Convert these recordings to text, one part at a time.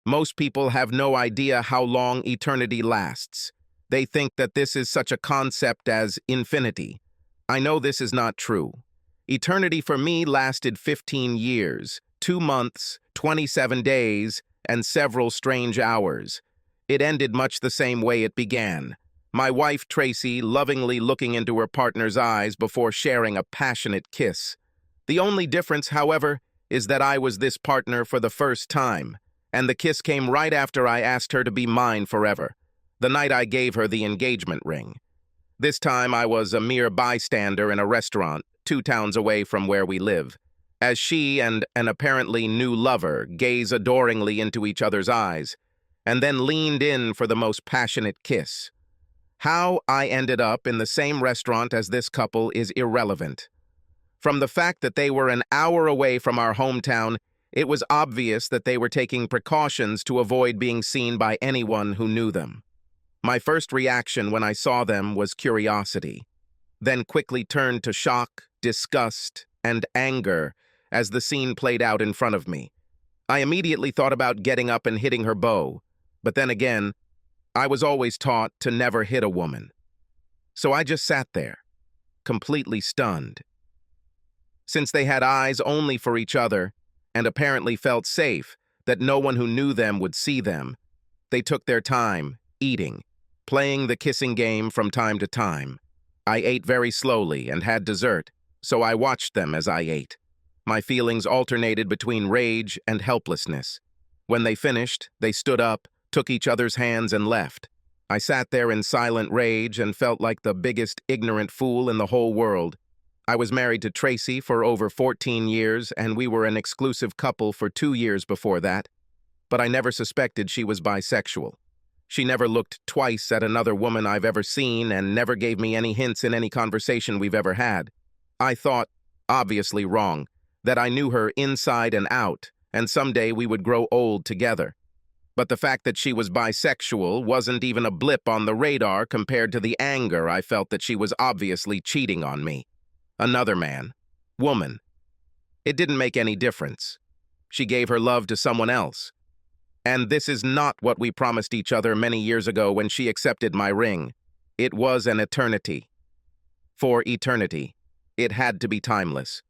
Most people have no idea how long eternity lasts. They think that this is such a concept as infinity. I know this is not true. Eternity for me lasted 15 years, 2 months, 27 days, and several strange hours. It ended much the same way it began. My wife, Tracy, lovingly looking into her partner's eyes before sharing a passionate kiss. The only difference, however, is that I was this partner for the first time, and the kiss came right after I asked her to be mine forever, the night I gave her the engagement ring. This time I was a mere bystander in a restaurant 2 towns away from where we live, as she and an apparently new lover gaze adoringly into each other's eyes, and then leaned in for the most passionate kiss. How I ended up in the same restaurant as this couple is irrelevant. From the fact that they were an hour away from our hometown, it was obvious that they were taking precautions to avoid being seen by anyone who knew them. My first reaction when I saw them was curiosity, then quickly turned to shock, disgust, and anger as the scene played out in front of me. I immediately thought about getting up and hitting her beau, but then again, I was always taught to never hit a woman. So I just sat there, completely stunned. Since they had eyes only for each other, and apparently felt safe that no one who knew them would see them, they took their time, eating, playing the kissing game from time to time. I ate very slowly and had dessert, so I watched them as I ate. My feelings alternated between rage and helplessness. When they finished, they stood up, took each other's hands, and left. I sat there in silent rage and felt like the biggest ignorant fool in the whole world. I was married to Tracy for over 14 years, and we were an exclusive couple for 2 years before that, but I never suspected she was bisexual. She never looked twice at another woman I've ever seen and never gave me any hints in any conversation we've ever had. I thought, obviously wrong, that I knew her inside and out, and someday we would grow old together. But the fact that she was bisexual wasn't even a blip on the radar compared to the anger I felt that she was obviously cheating on me. Another man. Woman. It didn't make any difference. She gave her love to someone else. And this is not what we promised each other many years ago when she accepted my ring. It was an eternity. For eternity. It had to be timeless.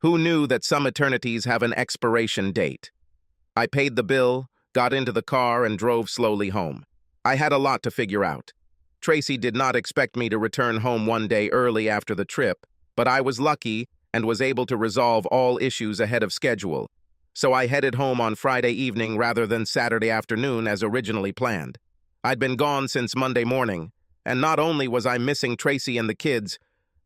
Who knew that some eternities have an expiration date? I paid the bill, got into the car, and drove slowly home. I had a lot to figure out. Tracy did not expect me to return home one day early after the trip, but I was lucky and was able to resolve all issues ahead of schedule. So I headed home on Friday evening rather than Saturday afternoon as originally planned. I'd been gone since Monday morning, and not only was I missing Tracy and the kids,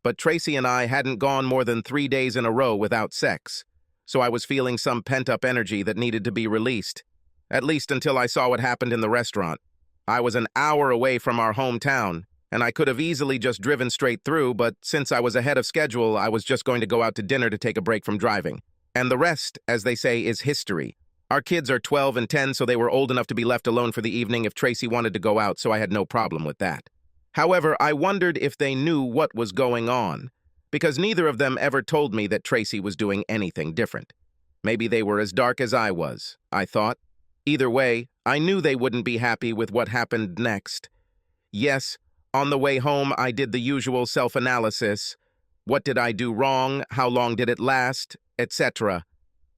but Tracy and I hadn't gone more than 3 days in a row without sex, so I was feeling some pent-up energy that needed to be released, at least until I saw what happened in the restaurant. I was an hour away from our hometown, and I could have easily just driven straight through, but since I was ahead of schedule, I was just going to go out to dinner to take a break from driving. And the rest, as they say, is history. Our kids are 12 and 10, so they were old enough to be left alone for the evening if Tracy wanted to go out, so I had no problem with that. However, I wondered if they knew what was going on, because neither of them ever told me that Tracy was doing anything different. Maybe they were as dark as I was, I thought. Either way, I knew they wouldn't be happy with what happened next. Yes, on the way home, I did the usual self-analysis. What did I do wrong? How long did it last? Etc.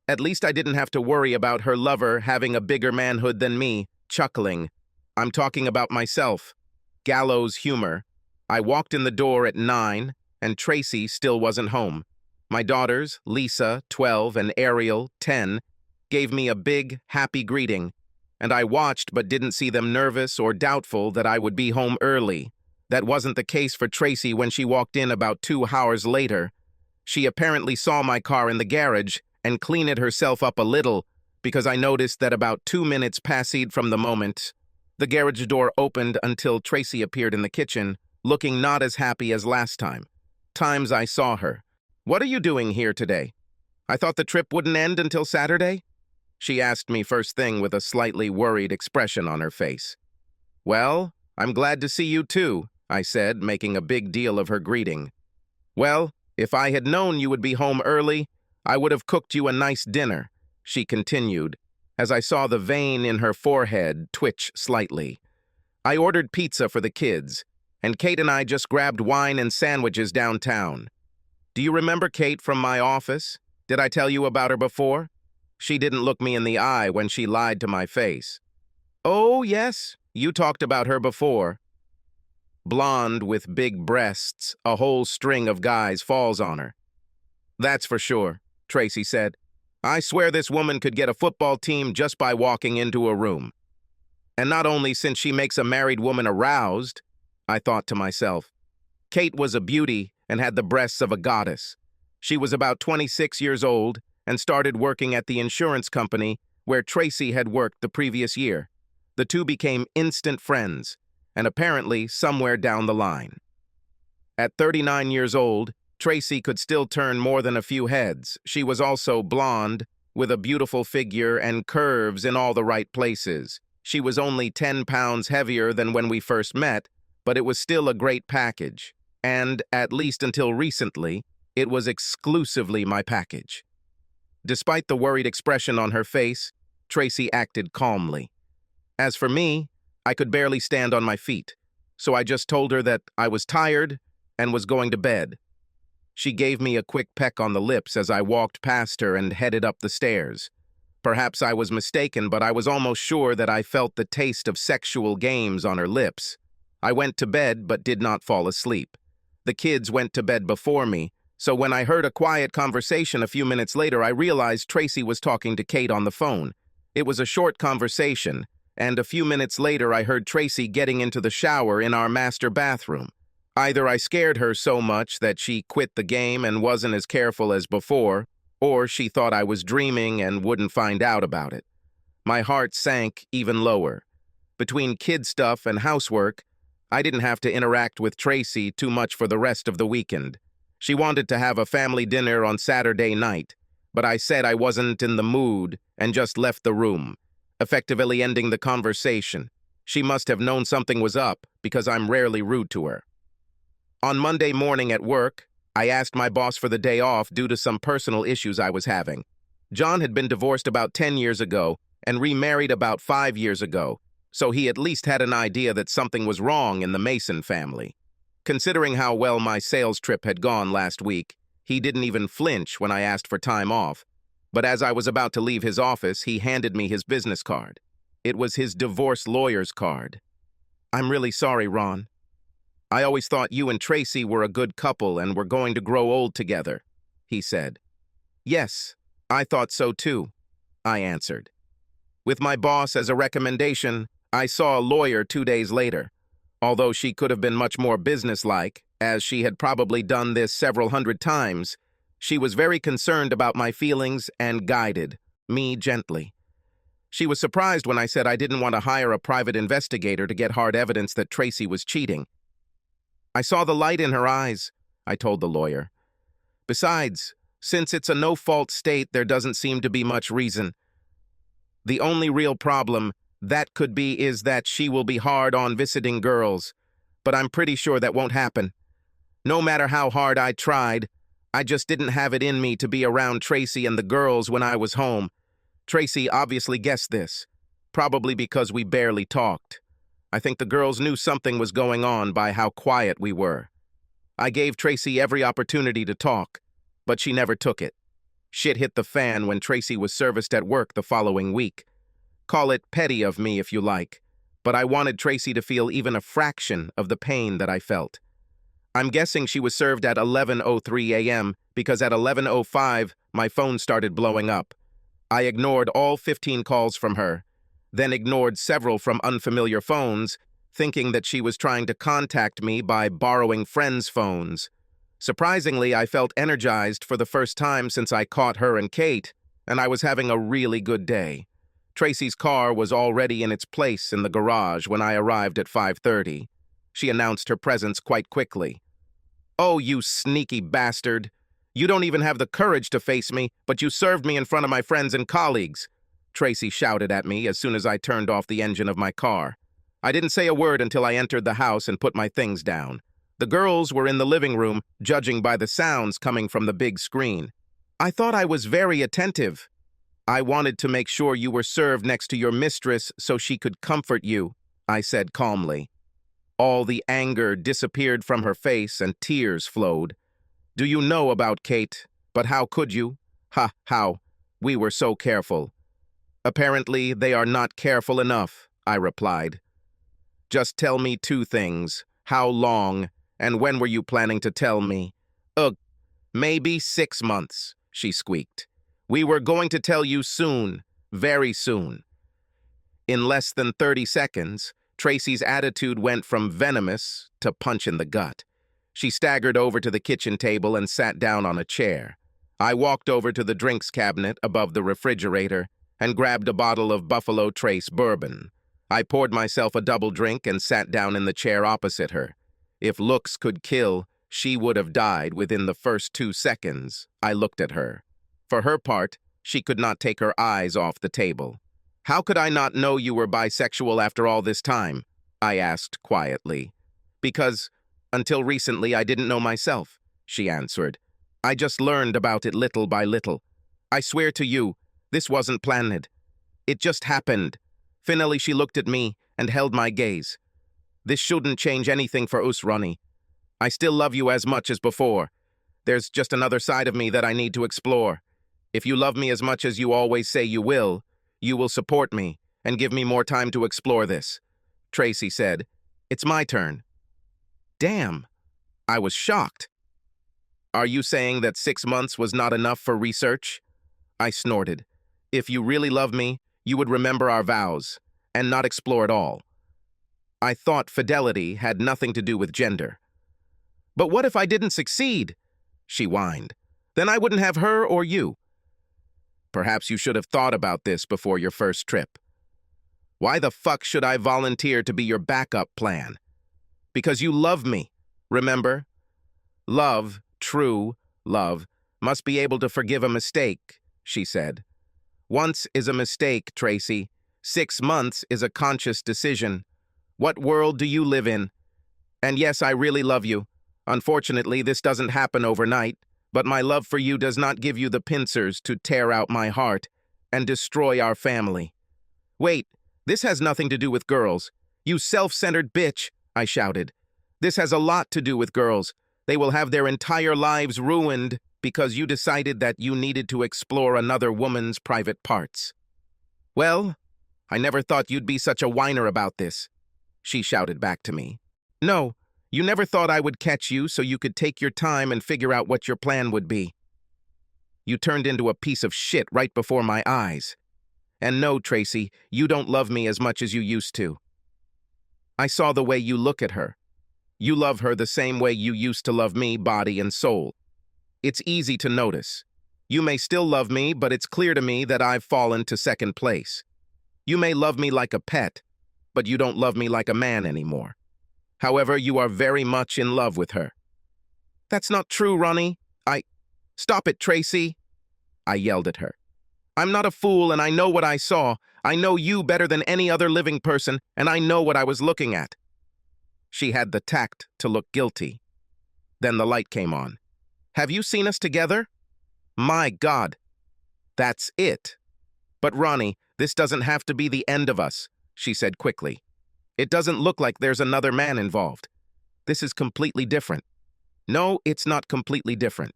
At least I didn't have to worry about her lover having a bigger manhood than me, chuckling. I'm talking about myself. Gallows humor. I walked in the door at 9, and Tracy still wasn't home. My daughters, Lisa, 12, and Ariel, 10, gave me a big, happy greeting, and I watched but didn't see them nervous or doubtful that I would be home early. That wasn't the case for Tracy when she walked in about 2 hours later. She apparently saw my car in the garage and cleaned herself up a little because I noticed that about 2 minutes passed from the moment the garage door opened until Tracy appeared in the kitchen, looking not as happy as last time. Times I saw her. "What are you doing here today? I thought the trip wouldn't end until Saturday?" She asked me first thing with a slightly worried expression on her face. "Well, I'm glad to see you too," I said, making a big deal of her greeting. "Well, if I had known you would be home early, I would have cooked you a nice dinner," she continued, as I saw the vein in her forehead twitch slightly. I ordered pizza for the kids, and Kate and I just grabbed wine and sandwiches downtown. Do you remember Kate from my office? Did I tell you about her before? She didn't look me in the eye when she lied to my face. Oh, yes, you talked about her before. Blonde with big breasts, a whole string of guys falls on her. That's for sure, Tracy said. I swear this woman could get a football team just by walking into a room. And not only since she makes a married woman aroused, I thought to myself. Kate was a beauty and had the breasts of a goddess. She was about 26 years old and started working at the insurance company where Tracy had worked the previous year. The two became instant friends, and apparently somewhere down the line. At 39 years old, Tracy could still turn more than a few heads. She was also blonde, with a beautiful figure and curves in all the right places. She was only 10 pounds heavier than when we first met, but it was still a great package. And, at least until recently, it was exclusively my package. Despite the worried expression on her face, Tracy acted calmly. As for me, I could barely stand on my feet, so I just told her that I was tired and was going to bed. She gave me a quick peck on the lips as I walked past her and headed up the stairs. Perhaps I was mistaken, but I was almost sure that I felt the taste of sexual games on her lips. I went to bed but did not fall asleep. The kids went to bed before me, so when I heard a quiet conversation a few minutes later, I realized Tracy was talking to Kate on the phone. It was a short conversation, and a few minutes later I heard Tracy getting into the shower in our master bathroom. Either I scared her so much that she quit the game and wasn't as careful as before, or she thought I was dreaming and wouldn't find out about it. My heart sank even lower. Between kid stuff and housework, I didn't have to interact with Tracy too much for the rest of the weekend. She wanted to have a family dinner on Saturday night, but I said I wasn't in the mood and just left the room, effectively ending the conversation. She must have known something was up because I'm rarely rude to her. On Monday morning at work, I asked my boss for the day off due to some personal issues I was having. John had been divorced about 10 years ago and remarried about 5 years ago, so he at least had an idea that something was wrong in the Mason family. Considering how well my sales trip had gone last week, he didn't even flinch when I asked for time off. But as I was about to leave his office, he handed me his business card. It was his divorce lawyer's card. I'm really sorry, Ron. I always thought you and Tracy were a good couple and were going to grow old together, he said. Yes, I thought so too, I answered. With my boss as a recommendation, I saw a lawyer 2 days later. Although she could have been much more businesslike, as she had probably done this several hundred times, she was very concerned about my feelings and guided me gently. She was surprised when I said I didn't want to hire a private investigator to get hard evidence that Tracy was cheating. I saw the light in her eyes, I told the lawyer. Besides, since it's a no-fault state, there doesn't seem to be much reason. The only real problem that could be is that she will be hard on visiting girls, but I'm pretty sure that won't happen. No matter how hard I tried, I just didn't have it in me to be around Tracy and the girls when I was home. Tracy obviously guessed this, probably because we barely talked. I think the girls knew something was going on by how quiet we were. I gave Tracy every opportunity to talk, but she never took it. Shit hit the fan when Tracy was serviced at work the following week. Call it petty of me if you like, but I wanted Tracy to feel even a fraction of the pain that I felt. I'm guessing she was served at 11:03 a.m. because at 11:05 my phone started blowing up. I ignored all 15 calls from her, then ignored several from unfamiliar phones, thinking that she was trying to contact me by borrowing friends' phones. Surprisingly, I felt energized for the first time since I caught her and Kate, and I was having a really good day. Tracy's car was already in its place in the garage when I arrived at 5:30. She announced her presence quite quickly. "Oh, you sneaky bastard. You don't even have the courage to face me, but you served me in front of my friends and colleagues," Tracy shouted at me as soon as I turned off the engine of my car. I didn't say a word until I entered the house and put my things down. The girls were in the living room, judging by the sounds coming from the big screen. I thought I was very attentive. I wanted to make sure you were served next to your mistress so she could comfort you, I said calmly. All the anger disappeared from her face and tears flowed. Do you know about Kate? But how could you? Ha, how? We were so careful. Apparently, they are not careful enough, I replied. Just tell me two things. How long, and when were you planning to tell me? Ugh, maybe 6 months, she squeaked. We were going to tell you soon, very soon. In less than 30 seconds, Tracy's attitude went from venomous to punch in the gut. She staggered over to the kitchen table and sat down on a chair. I walked over to the drinks cabinet above the refrigerator and grabbed a bottle of Buffalo Trace bourbon. I poured myself a double drink and sat down in the chair opposite her. If looks could kill, she would have died within the first 2 seconds. I looked at her. For her part, she could not take her eyes off the table. How could I not know you were bisexual after all this time? I asked quietly. Because, until recently, I didn't know myself, she answered. I just learned about it little by little. I swear to you, this wasn't planned. It just happened. Finally, she looked at me and held my gaze. This shouldn't change anything for us, Ronnie. I still love you as much as before. There's just another side of me that I need to explore. If you love me as much as you always say you will support me and give me more time to explore this. Tracy said, It's my turn. Damn, I was shocked. Are you saying that 6 months was not enough for research? I snorted. If you really love me, you would remember our vows and not explore at all. I thought fidelity had nothing to do with gender. But what if I didn't succeed? She whined. Then I wouldn't have her or you. Perhaps you should have thought about this before your first trip. Why the fuck should I volunteer to be your backup plan? Because you love me, remember? Love, true love, must be able to forgive a mistake, she said. Once is a mistake, Tracy. 6 months is a conscious decision. What world do you live in? And yes, I really love you. Unfortunately, this doesn't happen overnight, but my love for you does not give you the pincers to tear out my heart and destroy our family. Wait, this has nothing to do with girls. You self-centered bitch, I shouted. This has a lot to do with girls. They will have their entire lives ruined because you decided that you needed to explore another woman's private parts. Well, I never thought you'd be such a whiner about this, she shouted back to me. No, you never thought I would catch you so you could take your time and figure out what your plan would be. You turned into a piece of shit right before my eyes. And no, Tracy, you don't love me as much as you used to. I saw the way you look at her. You love her the same way you used to love me, body and soul. It's easy to notice. You may still love me, but it's clear to me that I've fallen to second place. You may love me like a pet, but you don't love me like a man anymore. However, you are very much in love with her. That's not true, Ronnie. Stop it, Tracy, I yelled at her. I'm not a fool, and I know what I saw. I know you better than any other living person, and I know what I was looking at. She had the tact to look guilty. Then the light came on. Have you seen us together? My God. That's it. But Ronnie, this doesn't have to be the end of us, she said quickly. It doesn't look like there's another man involved. This is completely different. No, it's not completely different.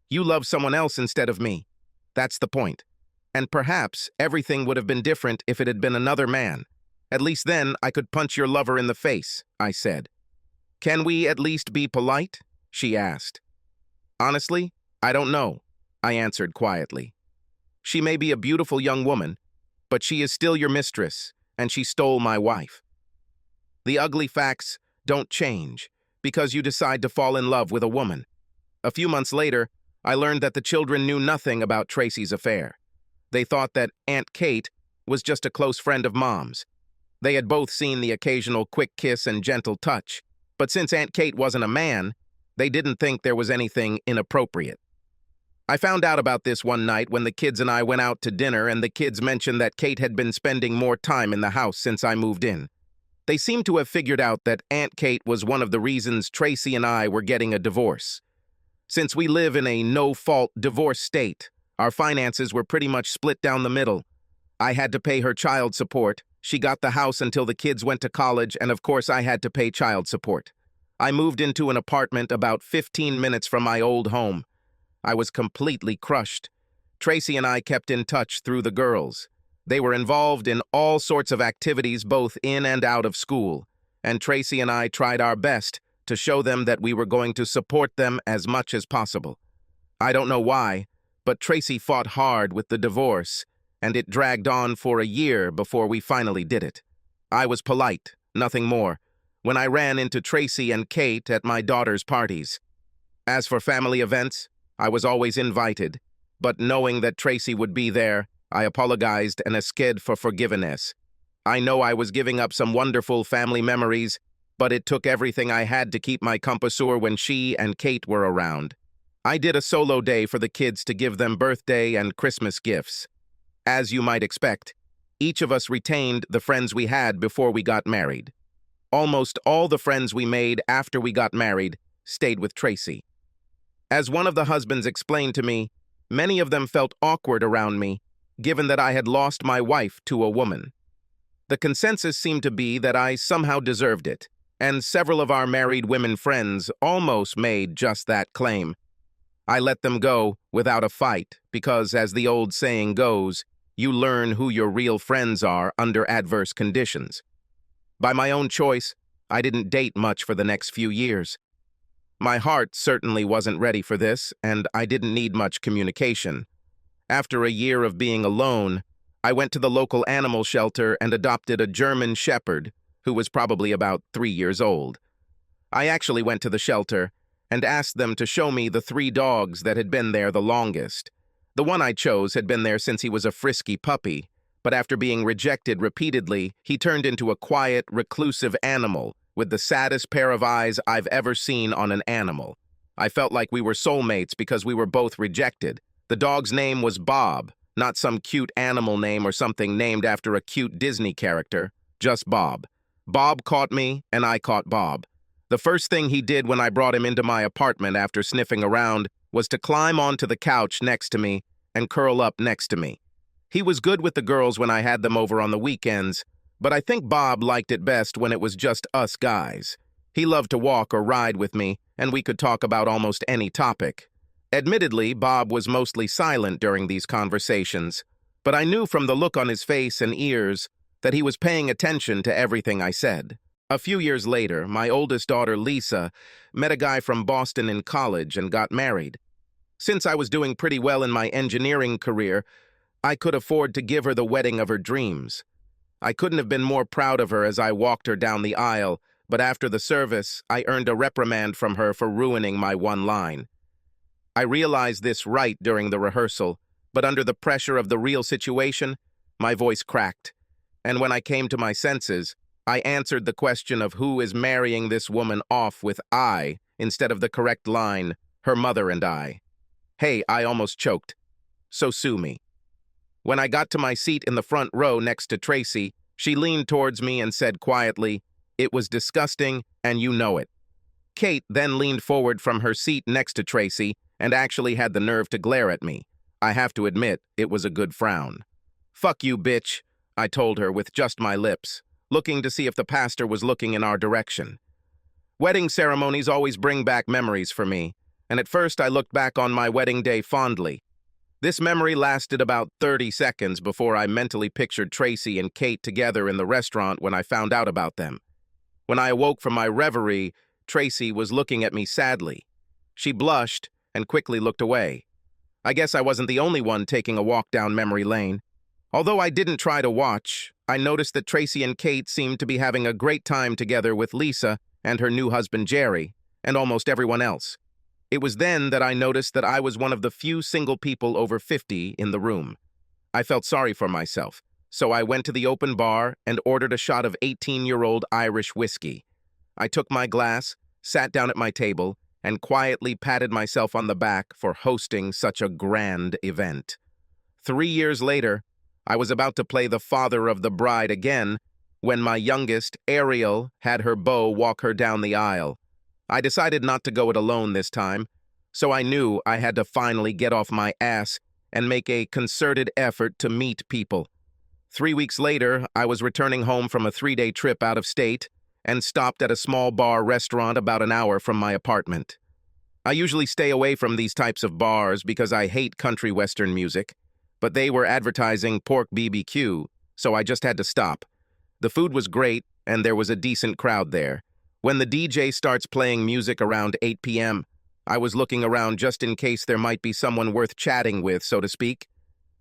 You love someone else instead of me. That's the point. And perhaps everything would have been different if it had been another man. At least then I could punch your lover in the face, I said. Can we at least be polite? She asked. Honestly, I don't know, I answered quietly. She may be a beautiful young woman, but she is still your mistress, and she stole my wife. The ugly facts don't change because you decide to fall in love with a woman. A few months later, I learned that the children knew nothing about Tracy's affair. They thought that Aunt Kate was just a close friend of Mom's. They had both seen the occasional quick kiss and gentle touch, but since Aunt Kate wasn't a man, they didn't think there was anything inappropriate. I found out about this one night when the kids and I went out to dinner, and the kids mentioned that Kate had been spending more time in the house since I moved in. They seemed to have figured out that Aunt Kate was one of the reasons Tracy and I were getting a divorce. Since we live in a no-fault divorce state, Our finances were pretty much split down the middle. I had to pay her child support. She got the house until the kids went to college, and of course I had to pay child support. I moved into an apartment about 15 minutes from my old home. I was completely crushed. Tracy and I kept in touch through the girls. They were involved in all sorts of activities both in and out of school, and Tracy and I tried our best to show them that we were going to support them as much as possible. I don't know why, but Tracy fought hard with the divorce, and it dragged on for a year before we finally did it. I was polite, nothing more, when I ran into Tracy and Kate at my daughter's parties. As for family events, I was always invited, but knowing that Tracy would be there, I apologized and asked for forgiveness. I know I was giving up some wonderful family memories, but it took everything I had to keep my composure when she and Kate were around. I did a solo day for the kids to give them birthday and Christmas gifts. As you might expect, each of us retained the friends we had before we got married. Almost all the friends we made after we got married stayed with Tracy. As one of the husbands explained to me, many of them felt awkward around me, given that I had lost my wife to a woman. The consensus seemed to be that I somehow deserved it, and several of our married women friends almost made just that claim. I let them go without a fight because, as the old saying goes, you learn who your real friends are under adverse conditions. By my own choice, I didn't date much for the next few years. My heart certainly wasn't ready for this, and I didn't need much communication. After a year of being alone, I went to the local animal shelter and adopted a German shepherd who was probably about 3 years old. I actually went to the shelter and asked them to show me the 3 dogs that had been there the longest. The one I chose had been there since he was a frisky puppy, but after being rejected repeatedly, he turned into a quiet, reclusive animal with the saddest pair of eyes I've ever seen on an animal. I felt like we were soulmates because we were both rejected. The dog's name was Bob, not some cute animal name or something named after a cute Disney character, just Bob. Bob caught me, and I caught Bob. The first thing he did when I brought him into my apartment after sniffing around was to climb onto the couch next to me and curl up next to me. He was good with the girls when I had them over on the weekends, but I think Bob liked it best when it was just us guys. He loved to walk or ride with me, and we could talk about almost any topic. Admittedly, Bob was mostly silent during these conversations, but I knew from the look on his face and ears that he was paying attention to everything I said. A few years later, my oldest daughter, Lisa, met a guy from Boston in college and got married. Since I was doing pretty well in my engineering career, I could afford to give her the wedding of her dreams. I couldn't have been more proud of her as I walked her down the aisle, but after the service, I earned a reprimand from her for ruining my one line. I realized this right during the rehearsal, but under the pressure of the real situation, my voice cracked. And when I came to my senses, I answered the question of who is marrying this woman off with I instead of the correct line, her mother and I. Hey, I almost choked. So sue me. When I got to my seat in the front row next to Tracy, she leaned towards me and said quietly, "It was disgusting, and you know it." Kate then leaned forward from her seat next to Tracy and actually had the nerve to glare at me. I have to admit, it was a good frown. "Fuck you, bitch," I told her with just my lips, looking to see if the pastor was looking in our direction. Wedding ceremonies always bring back memories for me, and at first I looked back on my wedding day fondly. This memory lasted about 30 seconds before I mentally pictured Tracy and Kate together in the restaurant when I found out about them. When I awoke from my reverie, Tracy was looking at me sadly. She blushed and quickly looked away. I guess I wasn't the only one taking a walk down memory lane. Although I didn't try to watch, I noticed that Tracy and Kate seemed to be having a great time together with Lisa and her new husband Jerry, and almost everyone else. It was then that I noticed that I was one of the few single people over 50 in the room. I felt sorry for myself, so I went to the open bar and ordered a shot of 18-year-old Irish whiskey. I took my glass, sat down at my table, and quietly patted myself on the back for hosting such a grand event. 3 years later, I was about to play the father of the bride again when my youngest, Ariel, had her beau walk her down the aisle. I decided not to go it alone this time, so I knew I had to finally get off my ass and make a concerted effort to meet people. 3 weeks later, I was returning home from a 3-day trip out of state and stopped at a small bar restaurant about an hour from my apartment. I usually stay away from these types of bars because I hate country western music, but they were advertising pork BBQ, so I just had to stop. The food was great, and there was a decent crowd there. When the DJ starts playing music around 8 p.m., I was looking around just in case there might be someone worth chatting with, so to speak.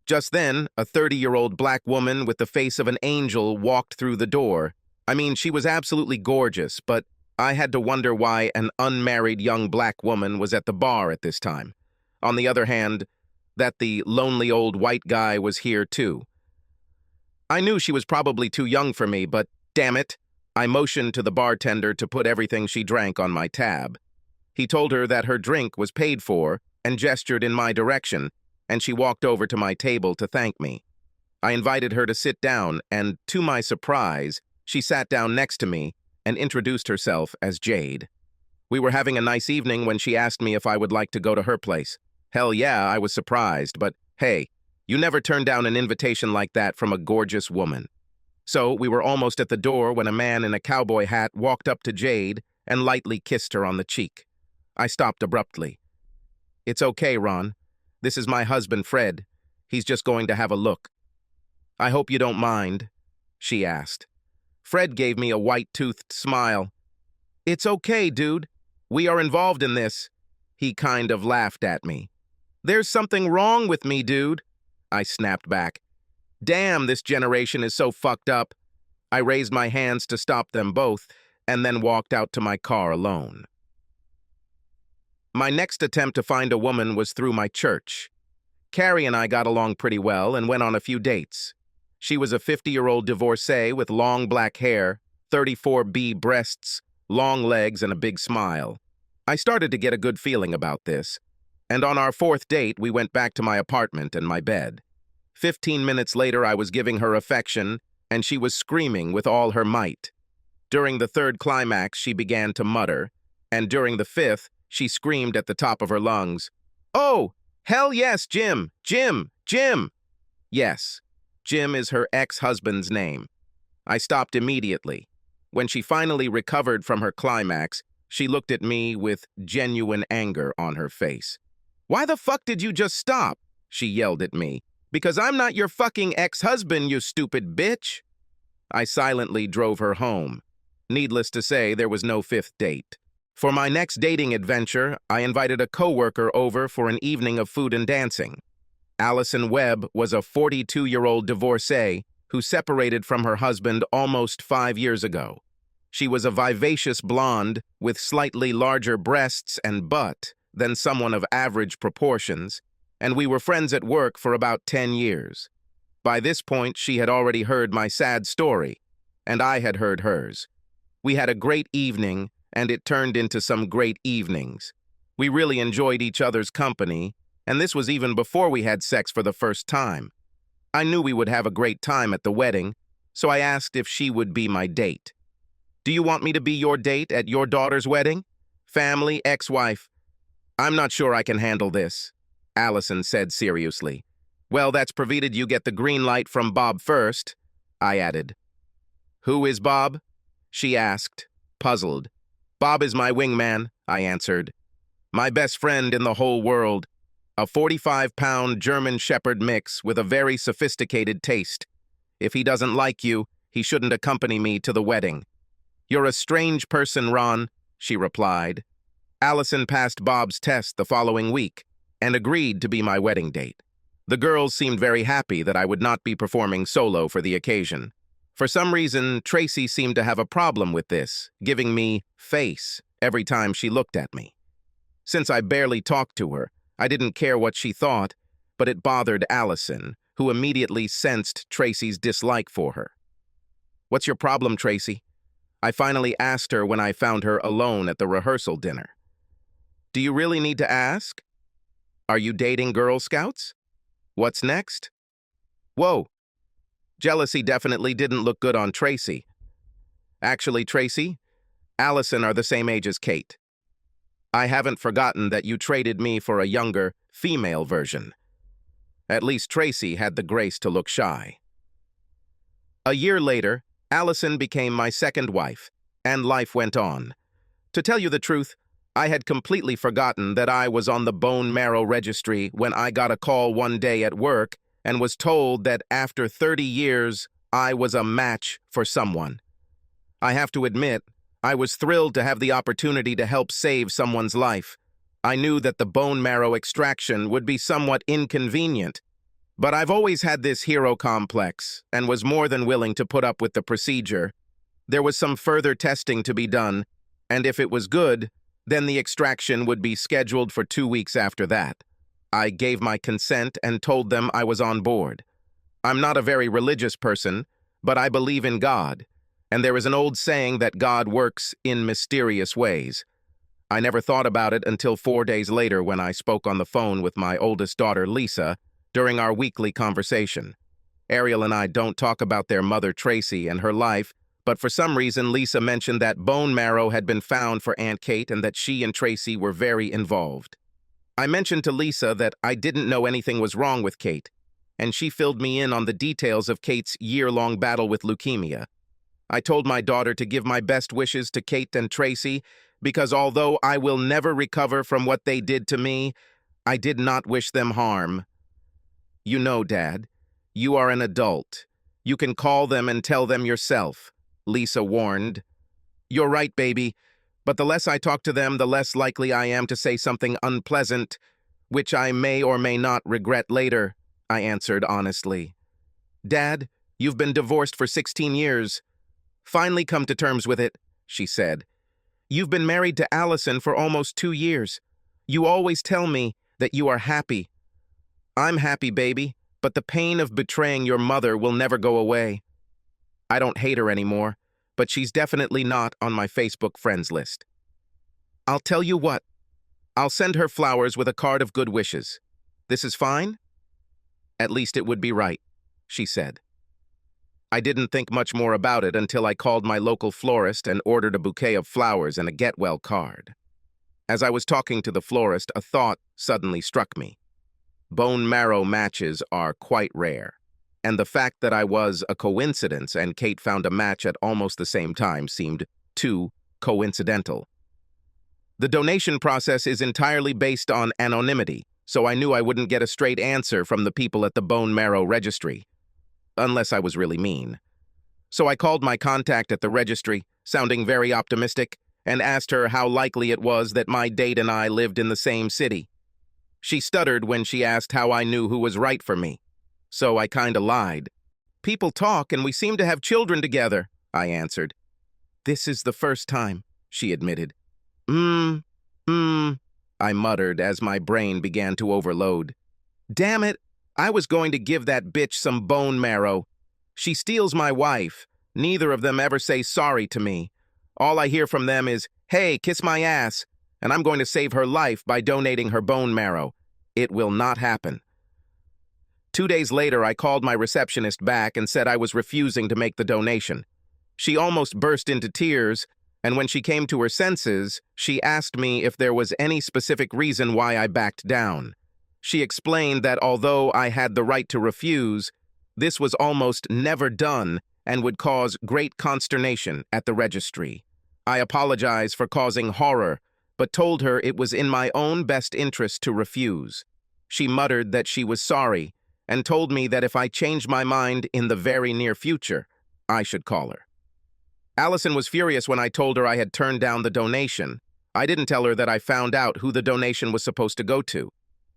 Just then, a 30-year-old black woman with the face of an angel walked through the door. I mean, she was absolutely gorgeous, but I had to wonder why an unmarried young black woman was at the bar at this time. On the other hand, that the lonely old white guy was here too. I knew she was probably too young for me, but damn it, I motioned to the bartender to put everything she drank on my tab. He told her that her drink was paid for and gestured in my direction, and she walked over to my table to thank me. I invited her to sit down, and to my surprise, she sat down next to me and introduced herself as Jade. We were having a nice evening when she asked me if I would like to go to her place. Hell yeah, I was surprised, but hey, you never turn down an invitation like that from a gorgeous woman. So we were almost at the door when a man in a cowboy hat walked up to Jade and lightly kissed her on the cheek. I stopped abruptly. "It's okay, Ron. This is my husband, Fred. He's just going to have a look." "I hope you don't mind," she asked. Fred gave me a white-toothed smile. "It's okay, dude. We are involved in this." He kind of laughed at me. "There's something wrong with me, dude," I snapped back. Damn, this generation is so fucked up. I raised my hands to stop them both, and then walked out to my car alone. My next attempt to find a woman was through my church. Carrie and I got along pretty well and went on a few dates. She was a 50-year-old divorcee with long black hair, 34B breasts, long legs, and a big smile. I started to get a good feeling about this, and on our 4th date, we went back to my apartment and my bed. 15 minutes later, I was giving her affection, and she was screaming with all her might. During the 3rd climax, she began to mutter, and during the 5th, she screamed at the top of her lungs, "Oh, hell yes, Jim! Jim! Jim!" Yes, Jim is her ex-husband's name. I stopped immediately. When she finally recovered from her climax, she looked at me with genuine anger on her face. "Why the fuck did you just stop?" she yelled at me. "Because I'm not your fucking ex-husband, you stupid bitch." I silently drove her home. Needless to say, there was no 5th date. For my next dating adventure, I invited a coworker over for an evening of food and dancing. Allison Webb was a 42-year-old divorcee who separated from her husband almost 5 years ago. She was a vivacious blonde with slightly larger breasts and butt than someone of average proportions, and we were friends at work for about 10 years. By this point, she had already heard my sad story, and I had heard hers. We had a great evening, and it turned into some great evenings. We really enjoyed each other's company, and this was even before we had sex for the first time. I knew we would have a great time at the wedding, so I asked if she would be my date. "Do you want me to be your date at your daughter's wedding? Family, ex-wife?" "I'm not sure I can handle this," Allison said seriously. "Well, that's provided you get the green light from Bob first," I added. "Who is Bob?" she asked, puzzled. "Bob is my wingman," I answered. "My best friend in the whole world. A 45-pound German Shepherd mix with a very sophisticated taste. If he doesn't like you, he shouldn't accompany me to the wedding." "You're a strange person, Ron," she replied. Allison passed Bob's test the following week and agreed to be my wedding date. The girls seemed very happy that I would not be performing solo for the occasion. For some reason, Tracy seemed to have a problem with this, giving me face every time she looked at me. Since I barely talked to her, I didn't care what she thought, but it bothered Allison, who immediately sensed Tracy's dislike for her. "What's your problem, Tracy?" I finally asked her when I found her alone at the rehearsal dinner. "Do you really need to ask? Are you dating Girl Scouts? What's next?" Whoa. Jealousy definitely didn't look good on Tracy. "Actually, Tracy, Allison are the same age as Kate. I haven't forgotten that you traded me for a younger, female version." At least Tracy had the grace to look shy. A year later, Allison became my second wife, and life went on. To tell you the truth, I had completely forgotten that I was on the bone marrow registry when I got a call one day at work and was told that after 30 years, I was a match for someone. I have to admit, I was thrilled to have the opportunity to help save someone's life. I knew that the bone marrow extraction would be somewhat inconvenient, but I've always had this hero complex and was more than willing to put up with the procedure. There was some further testing to be done, and if it was good, then the extraction would be scheduled for 2 weeks after that. I gave my consent and told them I was on board. I'm not a very religious person, but I believe in God, and there is an old saying that God works in mysterious ways. I never thought about it until 4 days later when I spoke on the phone with my oldest daughter, Lisa, during our weekly conversation. Ariel and I don't talk about their mother, Tracy, and her life, but for some reason, Lisa mentioned that bone marrow had been found for Aunt Kate and that she and Tracy were very involved. I mentioned to Lisa that I didn't know anything was wrong with Kate, and she filled me in on the details of Kate's year-long battle with leukemia. I told my daughter to give my best wishes to Kate and Tracy because although I will never recover from what they did to me, I did not wish them harm. You know, Dad, you are an adult. You can call them and tell them yourself, Lisa warned. You're right, baby, but the less I talk to them, the less likely I am to say something unpleasant, which I may or may not regret later, I answered honestly. Dad, you've been divorced for 16 years. Finally come to terms with it, she said. You've been married to Allison for almost 2 years. You always tell me that you are happy. I'm happy, baby, but the pain of betraying your mother will never go away. I don't hate her anymore, but she's definitely not on my Facebook friends list. I'll tell you what. I'll send her flowers with a card of good wishes. This is fine? At least it would be right, she said. I didn't think much more about it until I called my local florist and ordered a bouquet of flowers and a get well card. As I was talking to the florist, a thought suddenly struck me. Bone marrow matches are quite rare, and the fact that I was a coincidence and Kate found a match at almost the same time seemed too coincidental. The donation process is entirely based on anonymity, so I knew I wouldn't get a straight answer from the people at the bone marrow registry, unless I was really mean. So I called my contact at the registry, sounding very optimistic, and asked her how likely it was that my date and I lived in the same city. She stuttered when she asked how I knew who was right for me. So I kinda lied. People talk and we seem to have children together, I answered. This is the first time, she admitted. I muttered as my brain began to overload. Damn it, I was going to give that bitch some bone marrow. She steals my wife. Neither of them ever say sorry to me. All I hear from them is, hey, kiss my ass, and I'm going to save her life by donating her bone marrow. It will not happen. 2 days later, I called my receptionist back and said I was refusing to make the donation. She almost burst into tears, and when she came to her senses, she asked me if there was any specific reason why I backed down. She explained that although I had the right to refuse, this was almost never done and would cause great consternation at the registry. I apologized for causing horror, but told her it was in my own best interest to refuse. She muttered that she was sorry and told me that if I changed my mind in the very near future, I should call her. Allison was furious when I told her I had turned down the donation. I didn't tell her that I found out who the donation was supposed to go to.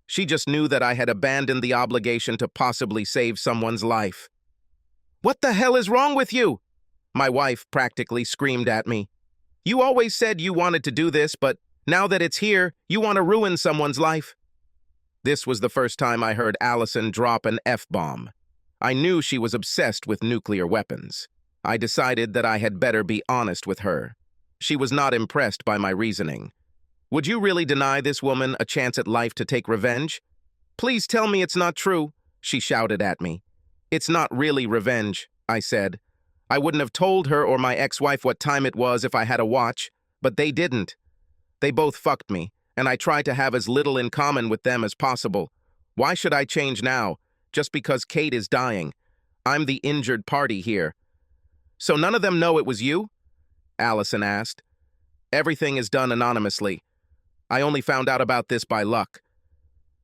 She just knew that I had abandoned the obligation to possibly save someone's life. What the hell is wrong with you? My wife practically screamed at me. You always said you wanted to do this, but now that it's here, you want to ruin someone's life. This was the first time I heard Allison drop an F-bomb. I knew she was obsessed with nuclear weapons. I decided that I had better be honest with her. She was not impressed by my reasoning. Would you really deny this woman a chance at life to take revenge? Please tell me it's not true, she shouted at me. It's not really revenge, I said. I wouldn't have told her or my ex-wife what time it was if I had a watch, but they didn't. They both fucked me, and I tried to have as little in common with them as possible. Why should I change now, just because Kate is dying? I'm the injured party here. So none of them know it was you? Allison asked. Everything is done anonymously. I only found out about this by luck.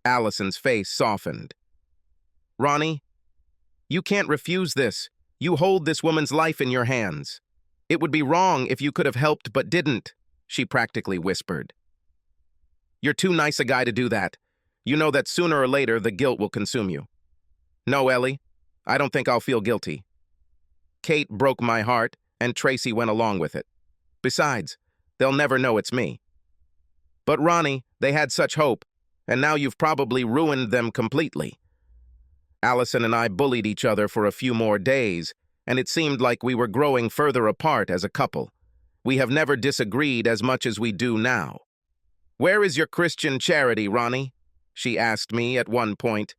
Allison's face softened. Ronnie, you can't refuse this. You hold this woman's life in your hands. It would be wrong if you could have helped but didn't, she practically whispered. You're too nice a guy to do that. You know that sooner or later the guilt will consume you. No, Ellie, I don't think I'll feel guilty. Kate broke my heart, and Tracy went along with it. Besides, they'll never know it's me. But Ronnie, they had such hope, and now you've probably ruined them completely. Allison and I bullied each other for a few more days, and it seemed like we were growing further apart as a couple. We have never disagreed as much as we do now. Where is your Christian charity, Ronnie? She asked me at one point.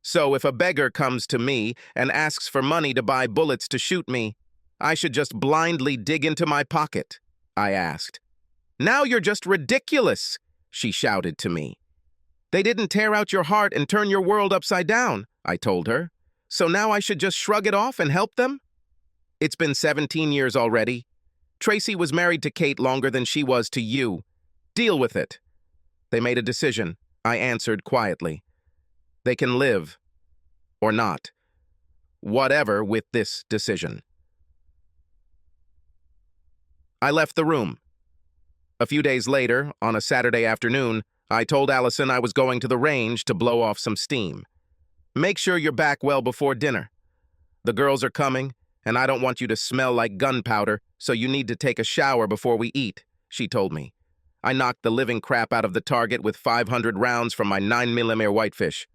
So if a beggar comes to me and asks for money to buy bullets to shoot me, I should just blindly dig into my pocket, I asked. Now you're just ridiculous, she shouted to me. They didn't tear out your heart and turn your world upside down, I told her. So now I should just shrug it off and help them? It's been 17 years already. Tracy was married to Kate longer than she was to you. Deal with it. They made a decision, I answered quietly. They can live, or not. Whatever with this decision. I left the room. A few days later, on a Saturday afternoon, I told Allison I was going to the range to blow off some steam. Make sure you're back well before dinner. The girls are coming, and I don't want you to smell like gunpowder, so you need to take a shower before we eat, she told me. I knocked the living crap out of the target with 500 rounds from my 9mm Whitefish.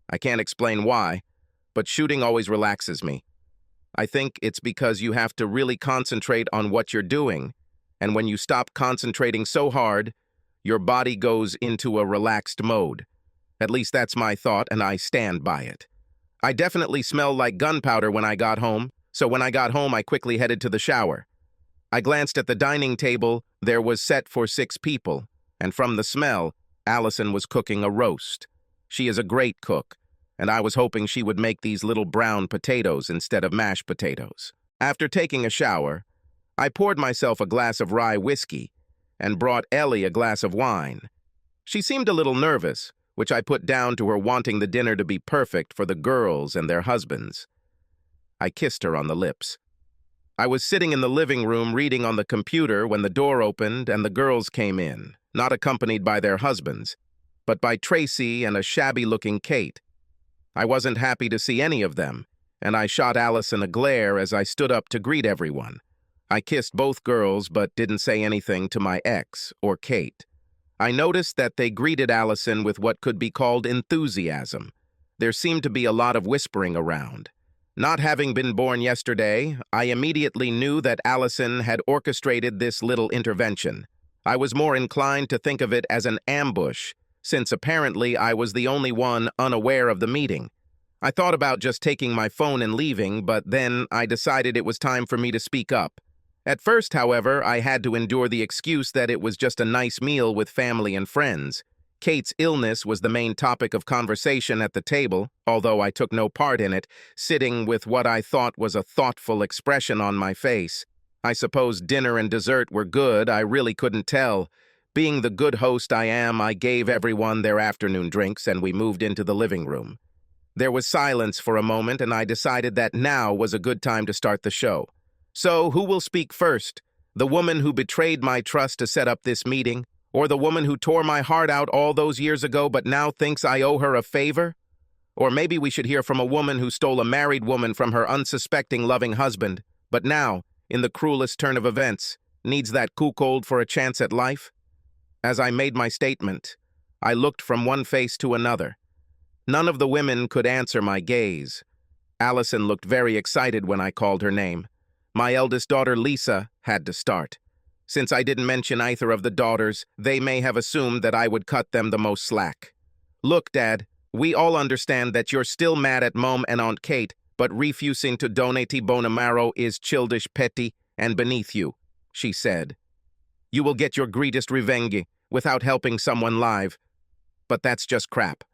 I can't explain why, but shooting always relaxes me. I think it's because you have to really concentrate on what you're doing, and when you stop concentrating so hard, your body goes into a relaxed mode. At least that's my thought, and I stand by it. I definitely smelled like gunpowder when I got home, so when I got home I quickly headed to the shower. I glanced at the dining table. There was set for 6 people, and from the smell, Allison was cooking a roast. She is a great cook, and I was hoping she would make these little brown potatoes instead of mashed potatoes. After taking a shower, I poured myself a glass of rye whiskey and brought Ellie a glass of wine. She seemed a little nervous, which I put down to her wanting the dinner to be perfect for the girls and their husbands. I kissed her on the lips. I was sitting in the living room reading on the computer when the door opened and the girls came in, not accompanied by their husbands, but by Tracy and a shabby-looking Kate. I wasn't happy to see any of them, and I shot Allison a glare as I stood up to greet everyone. I kissed both girls but didn't say anything to my ex or Kate. I noticed that they greeted Allison with what could be called enthusiasm. There seemed to be a lot of whispering around. Not having been born yesterday, I immediately knew that Allison had orchestrated this little intervention. I was more inclined to think of it as an ambush, since apparently I was the only one unaware of the meeting. I thought about just taking my phone and leaving, but then I decided it was time for me to speak up. At first, however, I had to endure the excuse that it was just a nice meal with family and friends. Kate's illness was the main topic of conversation at the table, although I took no part in it, sitting with what I thought was a thoughtful expression on my face. I suppose dinner and dessert were good, I really couldn't tell. Being the good host I am, I gave everyone their afternoon drinks and we moved into the living room. There was silence for a moment and I decided that now was a good time to start the show. So, who will speak first? The woman who betrayed my trust to set up this meeting? Or the woman who tore my heart out all those years ago but now thinks I owe her a favor? Or maybe we should hear from a woman who stole a married woman from her unsuspecting loving husband, but now, in the cruelest turn of events, needs that cuckold for a chance at life? As I made my statement, I looked from one face to another. None of the women could answer my gaze. Allison looked very excited when I called her name. My eldest daughter, Lisa, had to start. Since I didn't mention either of the daughters, they may have assumed that I would cut them the most slack. Look, Dad, we all understand that you're still mad at Mom and Aunt Kate, but refusing to donate Bonamaro is childish, petty, and beneath you, she said. You will get your greatest revenge without helping someone live. But that's just crap.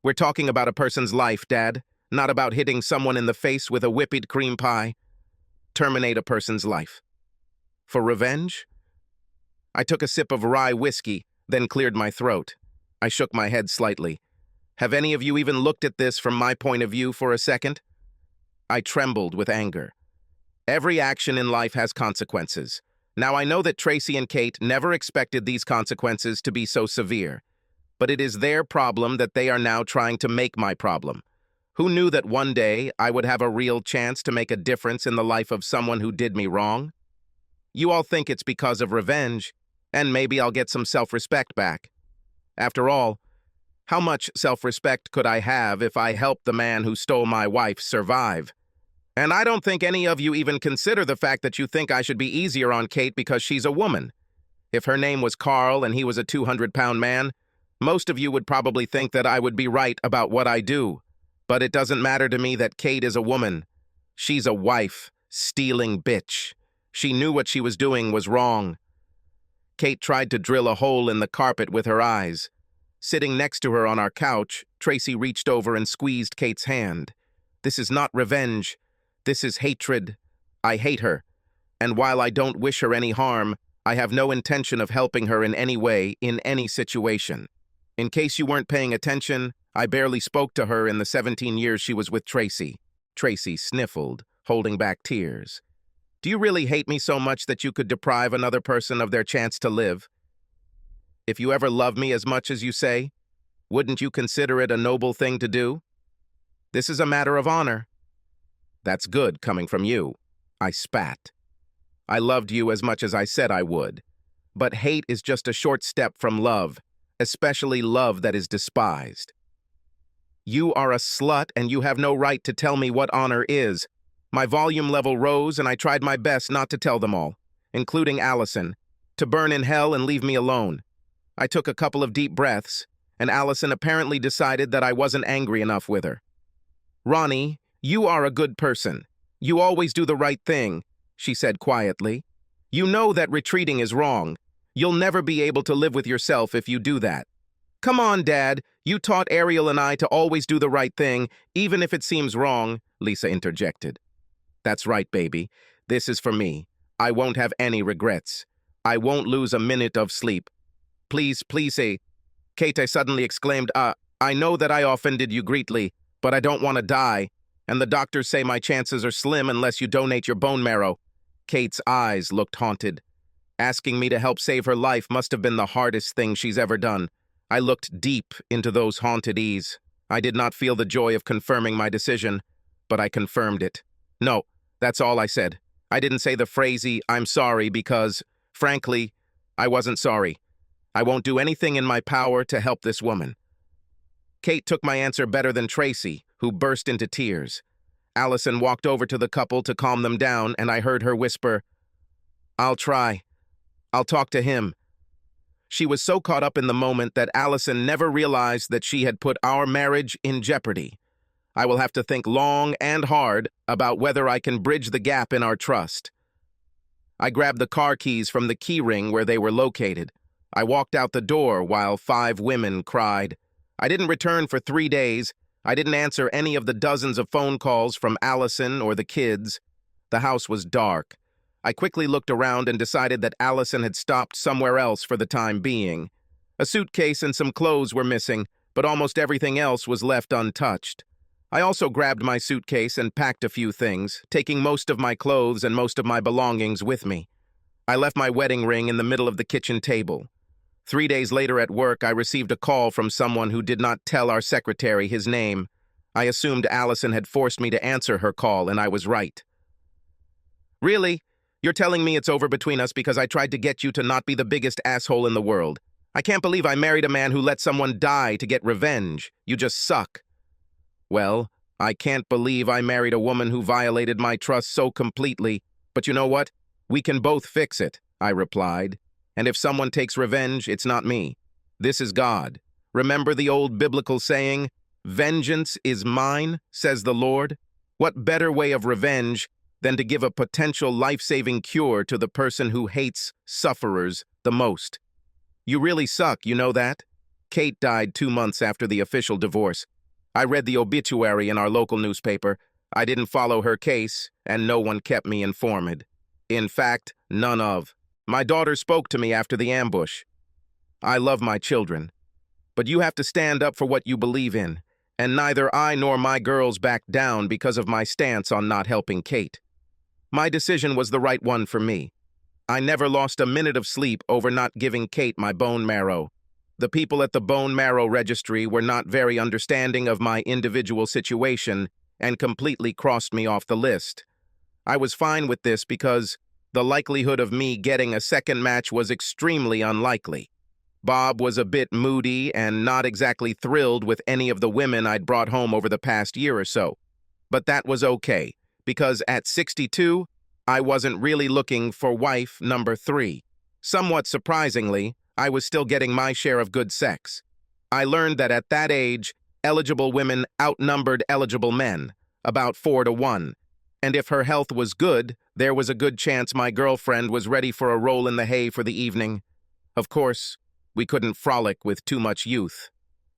We're talking about a person's life, Dad, not about hitting someone in the face with a whipped cream pie. Terminate a person's life. For revenge? I took a sip of rye whiskey, then cleared my throat. I shook my head slightly. Have any of you even looked at this from my point of view for a second? I trembled with anger. Every action in life has consequences. Now, I know that Tracy and Kate never expected these consequences to be so severe, but it is their problem that they are now trying to make my problem. Who knew that one day I would have a real chance to make a difference in the life of someone who did me wrong? You all think it's because of revenge, and maybe I'll get some self-respect back. After all, how much self-respect could I have if I helped the man who stole my wife survive? And I don't think any of you even consider the fact that you think I should be easier on Kate because she's a woman. If her name was Carl and he was a 200-pound man, most of you would probably think that I would be right about what I do. But it doesn't matter to me that Kate is a woman. She's a wife, stealing bitch. She knew what she was doing was wrong. Kate tried to drill a hole in the carpet with her eyes. Sitting next to her on our couch, Tracy reached over and squeezed Kate's hand. This is not revenge. This is hatred. I hate her. And while I don't wish her any harm, I have no intention of helping her in any way, in any situation. In case you weren't paying attention, I barely spoke to her in the 17 years she was with Tracy. Tracy sniffled, holding back tears. Do you really hate me so much that you could deprive another person of their chance to live? If you ever love me as much as you say, wouldn't you consider it a noble thing to do? This is a matter of honor. That's good coming from you. I spat. I loved you as much as I said I would. But hate is just a short step from love, especially love that is despised. You are a slut and you have no right to tell me what honor is. My volume level rose and I tried my best not to tell them all, including Allison, to burn in hell and leave me alone. I took a couple of deep breaths, and Allison apparently decided that I wasn't angry enough with her. Ronnie, you are a good person. You always do the right thing, she said quietly. You know that retreating is wrong. You'll never be able to live with yourself if you do that. Come on, Dad. You taught Ariel and I to always do the right thing, even if it seems wrong, Lisa interjected. That's right, baby. This is for me. I won't have any regrets. I won't lose a minute of sleep. Please, say. Kate suddenly exclaimed, I know that I offended you greatly, but I don't want to die, and the doctors say my chances are slim unless you donate your bone marrow. Kate's eyes looked haunted. Asking me to help save her life must have been the hardest thing she's ever done. I looked deep into those haunted eyes. I did not feel the joy of confirming my decision, but I confirmed it. No, that's all I said. I didn't say the phrasey, I'm sorry, because, frankly, I wasn't sorry. I won't do anything in my power to help this woman. Kate took my answer better than Tracy, who burst into tears. Allison walked over to the couple to calm them down, and I heard her whisper, I'll try. I'll talk to him. She was so caught up in the moment that Allison never realized that she had put our marriage in jeopardy. I will have to think long and hard about whether I can bridge the gap in our trust. I grabbed the car keys from the key ring where they were located. I walked out the door while 5 women cried. I didn't return for 3 days. I didn't answer any of the dozens of phone calls from Allison or the kids. The house was dark. I quickly looked around and decided that Allison had stopped somewhere else for the time being. A suitcase and some clothes were missing, but almost everything else was left untouched. I also grabbed my suitcase and packed a few things, taking most of my clothes and most of my belongings with me. I left my wedding ring in the middle of the kitchen table. 3 days later at work, I received a call from someone who did not tell our secretary his name. I assumed Allison had forced me to answer her call, and I was right. Really? You're telling me it's over between us because I tried to get you to not be the biggest asshole in the world. I can't believe I married a man who let someone die to get revenge. You just suck. Well, I can't believe I married a woman who violated my trust so completely. But you know what? We can both fix it, I replied. And if someone takes revenge, it's not me. This is God. Remember the old biblical saying, "Vengeance is mine, says the Lord"? What better way of revenge than to give a potential life-saving cure to the person who hates sufferers the most? You really suck, you know that? Kate died 2 months after the official divorce. I read the obituary in our local newspaper. I didn't follow her case, and no one kept me informed. In fact, none of. My daughter spoke to me after the ambush. I love my children, but you have to stand up for what you believe in, and neither I nor my girls backed down because of my stance on not helping Kate. My decision was the right one for me. I never lost a minute of sleep over not giving Kate my bone marrow. The people at the bone marrow registry were not very understanding of my individual situation and completely crossed me off the list. I was fine with this because the likelihood of me getting a second match was extremely unlikely. Bob was a bit moody and not exactly thrilled with any of the women I'd brought home over the past year or so. But that was okay, because at 62, I wasn't really looking for wife number 3. Somewhat surprisingly, I was still getting my share of good sex. I learned that at that age, eligible women outnumbered eligible men, about 4 to 1. And if her health was good, there was a good chance my girlfriend was ready for a roll in the hay for the evening. Of course, we couldn't frolic with too much youth.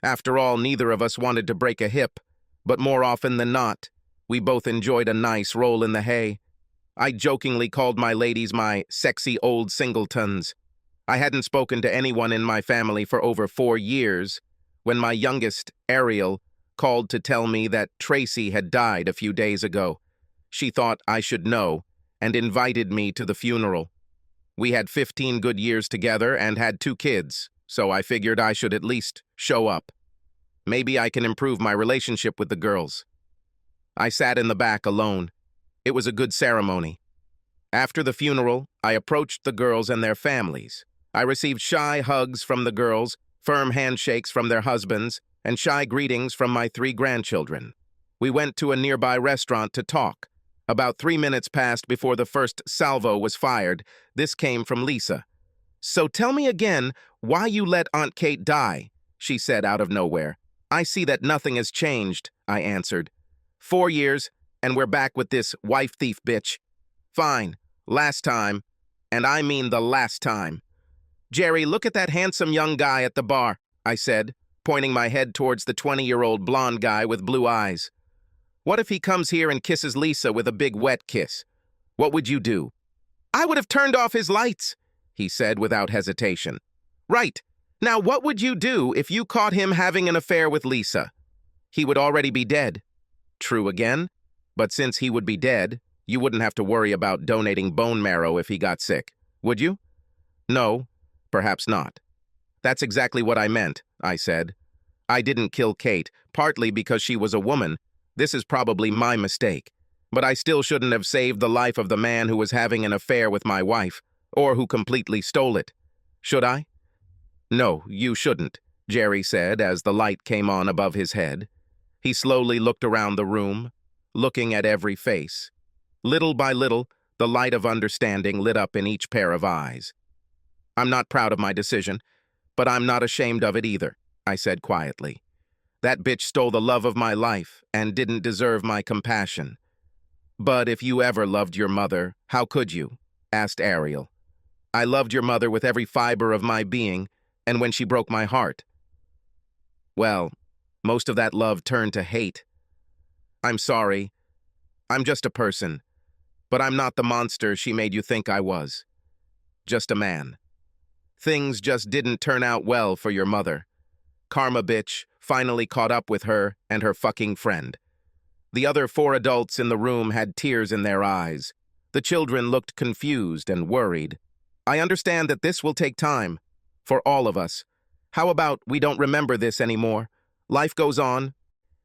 After all, neither of us wanted to break a hip, but more often than not, we both enjoyed a nice roll in the hay. I jokingly called my ladies my sexy old singletons. I hadn't spoken to anyone in my family for over 4 years when my youngest, Ariel, called to tell me that Tracy had died a few days ago. She thought I should know and invited me to the funeral. We had 15 good years together and had 2 kids, so I figured I should at least show up. Maybe I can improve my relationship with the girls. I sat in the back alone. It was a good ceremony. After the funeral, I approached the girls and their families. I received shy hugs from the girls, firm handshakes from their husbands, and shy greetings from my 3 grandchildren. We went to a nearby restaurant to talk. About 3 minutes passed before the first salvo was fired. This came from Lisa. "So tell me again why you let Aunt Kate die," she said out of nowhere. "I see that nothing has changed," I answered. 4 years, and we're back with this wife thief bitch. Fine, last time, and I mean the last time. "Jerry, look at that handsome young guy at the bar," I said, pointing my head towards the 20-year-old blonde guy with blue eyes. "What if he comes here and kisses Lisa with a big wet kiss? What would you do?" "I would have turned off his lights," he said without hesitation. "Right. Now what would you do if you caught him having an affair with Lisa?" "He would already be dead." "True again. But since he would be dead, you wouldn't have to worry about donating bone marrow if he got sick, would you?" "No, perhaps not." "That's exactly what I meant," I said. "I didn't kill Kate, partly because she was a woman. This is probably my mistake. But I still shouldn't have saved the life of the man who was having an affair with my wife, or who completely stole it. Should I?" "No, you shouldn't," Jerry said as the light came on above his head. He slowly looked around the room, looking at every face. Little by little, the light of understanding lit up in each pair of eyes. "I'm not proud of my decision, but I'm not ashamed of it either," I said quietly. "That bitch stole the love of my life and didn't deserve my compassion." "But if you ever loved your mother, how could you?" asked Ariel. "I loved your mother with every fiber of my being, and when she broke my heart, well, most of that love turned to hate. I'm sorry. I'm just a person, but I'm not the monster she made you think I was. Just a man. Things just didn't turn out well for your mother. Karma bitch finally caught up with her and her fucking friend." The other 4 adults in the room had tears in their eyes. The children looked confused and worried. "I understand that this will take time. For all of us. How about we don't remember this anymore? Life goes on,